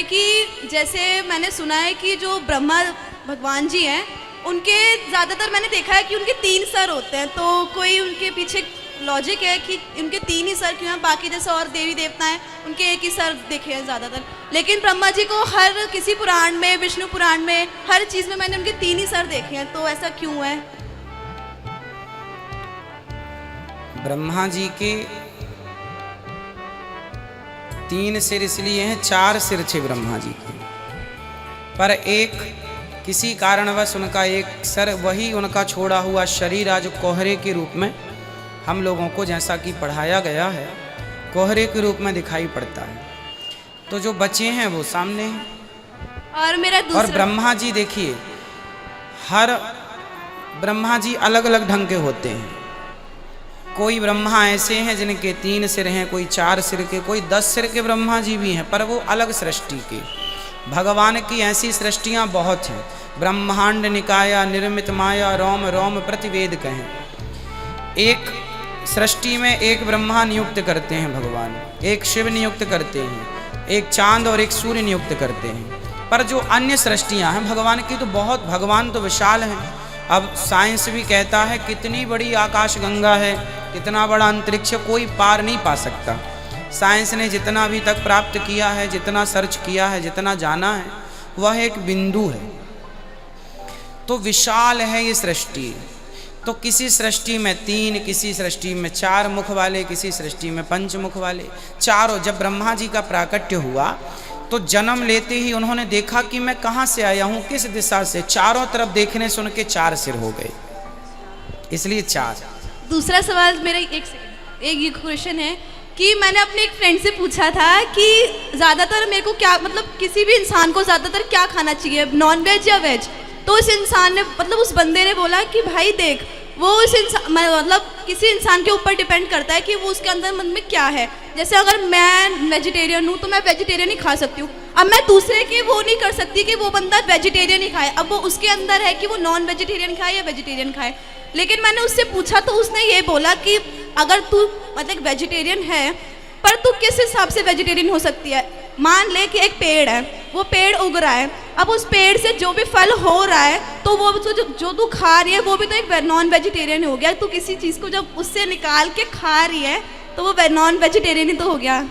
कि जैसे मैंने सुना है कि जो ब्रह्मा भगवान जी हैं उनके ज़्यादातर मैंने देखा है कि उनके 3 सर होते हैं, तो कोई उनके पीछे लॉजिक है कि उनके 3 ही सर क्यों हैं? बाकी जैसे और देवी देवता हैं उनके एक ही सर देखे हैं ज़्यादातर, लेकिन ब्रह्मा जी को हर किसी पुराण में, विष्णु पुराण में, हर चीज़ में मैंने उनके 3 ही सर देखे हैं, तो ऐसा क्यों है? ब्रह्मा जी के 3 सिर इसलिए हैं, 4 सिर थे ब्रह्मा जी के, पर एक किसी कारणवश उनका एक सर, वही उनका छोड़ा हुआ शरीर आज कोहरे के रूप में हम लोगों को, जैसा कि पढ़ाया गया है, कोहरे के रूप में दिखाई पड़ता है। तो जो बचे हैं वो सामने हैं। और मेरा दूसरा, और ब्रह्मा जी देखिए, हर ब्रह्मा जी अलग अलग ढंग के होते हैं। कोई ब्रह्मा ऐसे हैं जिनके 3 सिर हैं, कोई 4 सिर के, कोई 10 सिर के ब्रह्मा जी भी हैं, पर वो अलग सृष्टि के। भगवान की ऐसी सृष्टियाँ बहुत हैं। ब्रह्मांड निकाया निर्मित माया रोम रोम प्रतिवेद कहें। एक सृष्टि में एक ब्रह्मा नियुक्त करते हैं भगवान, एक शिव नियुक्त करते हैं, एक चांद और एक सूर्य नियुक्त करते हैं। पर जो अन्य सृष्टियाँ हैं भगवान की तो बहुत, भगवान तो विशाल हैं। अब साइंस भी कहता है कितनी बड़ी आकाश गंगा है, कितना बड़ा अंतरिक्ष, कोई पार नहीं पा सकता। साइंस ने जितना अभी तक प्राप्त किया है, जितना सर्च किया है, जितना जाना है, वह एक बिंदु है। तो विशाल है ये सृष्टि। तो किसी सृष्टि में 3, किसी सृष्टि में 4 मुख वाले, किसी सृष्टि में 5 मुख वाले, चारों। जब ब्रह्मा जी का प्राकट्य हुआ तो जन्म लेते ही उन्होंने देखा कि मैं कहाँ से आया हूँ, किस दिशा से, चारों तरफ देखने से उनके 4 सिर हो गए, इसलिए 4। दूसरा सवाल मेरा एक ये क्वेश्चन है कि मैंने अपने एक फ्रेंड से पूछा था कि ज़्यादातर मेरे को क्या, मतलब किसी भी इंसान को ज़्यादातर क्या खाना चाहिए, नॉन वेज या वेज? तो इस इंसान ने, मतलब उस बंदे ने बोला कि भाई देख, वो उस इंसान, मतलब किसी इंसान के ऊपर डिपेंड करता है कि वो उसके अंदर मन में क्या है। जैसे अगर मैं वेजिटेरियन हूँ तो मैं वेजिटेरियन ही खा सकती हूँ। अब मैं दूसरे की वो नहीं कर सकती कि वो बंदा वेजिटेरियन ही खाए, अब वो उसके अंदर है कि वो नॉन वेजिटेरियन खाए या वेजिटेरियन खाए। लेकिन मैंने उससे पूछा तो उसने ये बोला कि अगर तू मतलब वेजिटेरियन है, पर तू किस हिसाब से वेजिटेरियन हो सकती है? मान ले कि एक पेड़ है, वो पेड़ उग रहा है, अब उस पेड़ से जो भी फल हो रहा है तो वो जो तू खा रही है वो भी तो एक नॉन वेजिटेरियन हो गया। तू किसी चीज़ को जब उससे निकाल के खा रही है तो वो नॉन वेजिटेरियन ही तो हो गया।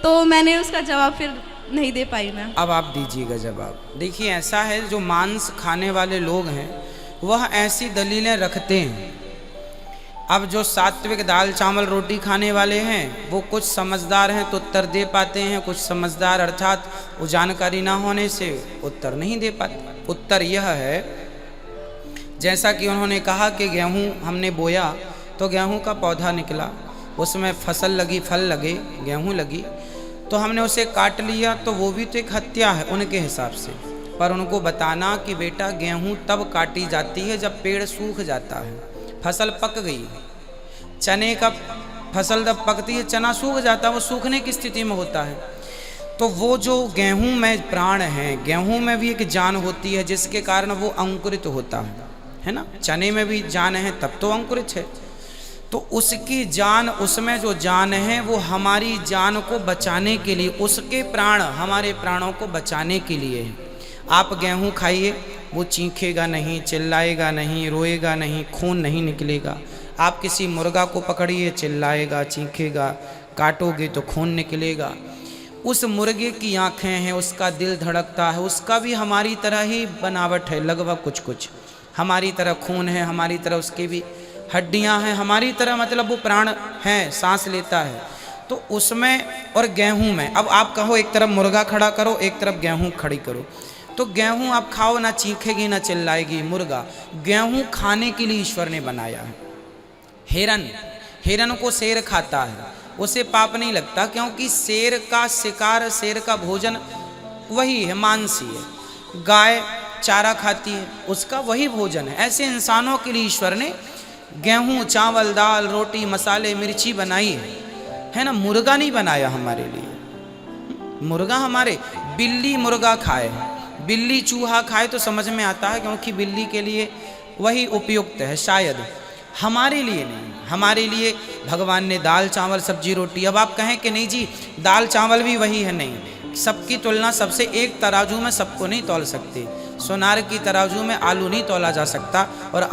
तो मैंने उसका जवाब फिर नहीं दे पाई मैं। अब आप दीजिएगा जवाब। देखिए ऐसा है, जो मांस खाने वाले लोग हैं वह ऐसी दलीलें रखते हैं। अब जो सात्विक दाल चावल रोटी खाने वाले हैं वो कुछ समझदार हैं तो उत्तर दे पाते हैं, कुछ समझदार अर्थात वो जानकारी ना होने से उत्तर नहीं दे पाते। उत्तर यह है, जैसा कि उन्होंने कहा कि गेहूं हमने बोया तो गेहूं का पौधा निकला, उसमें फसल लगी, फल लगे, गेहूं लगी, तो हमने उसे काट लिया, तो वो भी तो एक हत्या है उनके हिसाब से। पर उनको बताना कि बेटा गेहूं तब काटी जाती है जब पेड़ सूख जाता है, फसल पक गई। चने का फसल जब पकती है चना सूख जाता है, वो सूखने की स्थिति में होता है। तो वो जो गेहूं में प्राण है, गेहूं में भी एक जान होती है जिसके कारण वो अंकुरित होता है ना। चने में भी जान है तब तो अंकुरित है। तो उसकी जान, उसमें जो जान है वो हमारी जान को बचाने के लिए, उसके प्राण हमारे प्राणों को बचाने के लिए है। आप गेहूं खाइए, वो चीखेगा नहीं, चिल्लाएगा नहीं, रोएगा नहीं, खून नहीं निकलेगा। आप किसी मुर्गा को पकड़िए, चिल्लाएगा, चीखेगा, काटोगे तो खून निकलेगा। उस मुर्गे की आँखें हैं, उसका दिल धड़कता है, उसका भी हमारी तरह ही बनावट है लगभग, कुछ कुछ हमारी तरह खून है, हमारी तरह उसके भी हड्डियाँ हैं, हमारी तरह, मतलब वो प्राण हैं, सांस लेता है। तो उसमें और गेहूं में, अब आप कहो एक तरफ मुर्गा खड़ा करो, एक तरफ गेहूं खड़ी करो, तो गेहूं आप खाओ ना चीखेगी ना चिल्लाएगी। मुर्गा, गेहूं खाने के लिए ईश्वर ने बनाया है। हिरन को शेर खाता है, उसे पाप नहीं लगता, क्योंकि शेर का शिकार, शेर का भोजन वही है, मांस ही है। गाय चारा खाती है, उसका वही भोजन है। ऐसे इंसानों के लिए ईश्वर ने गेहूं, चावल, दाल, रोटी, मसाले, मिर्ची बनाई है ना। मुर्गा नहीं बनाया हमारे लिए। मुर्गा हमारे, बिल्ली मुर्गा खाए, बिल्ली चूहा खाए तो समझ में आता है, क्योंकि बिल्ली के लिए वही उपयुक्त है शायद। हमारे लिए नहीं, हमारे लिए भगवान ने दाल चावल सब्जी रोटी। अब आप कहें कि नहीं जी दाल चावल भी वही है, नहीं, सबकी तुलना सबसे एक तराजू में सबको नहीं तौल सकते। सोनार की तराजू में आलू नहीं तौला जा सकता और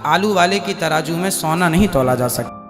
आलू वाले की तराजू में सोना नहीं तौला जा सकता।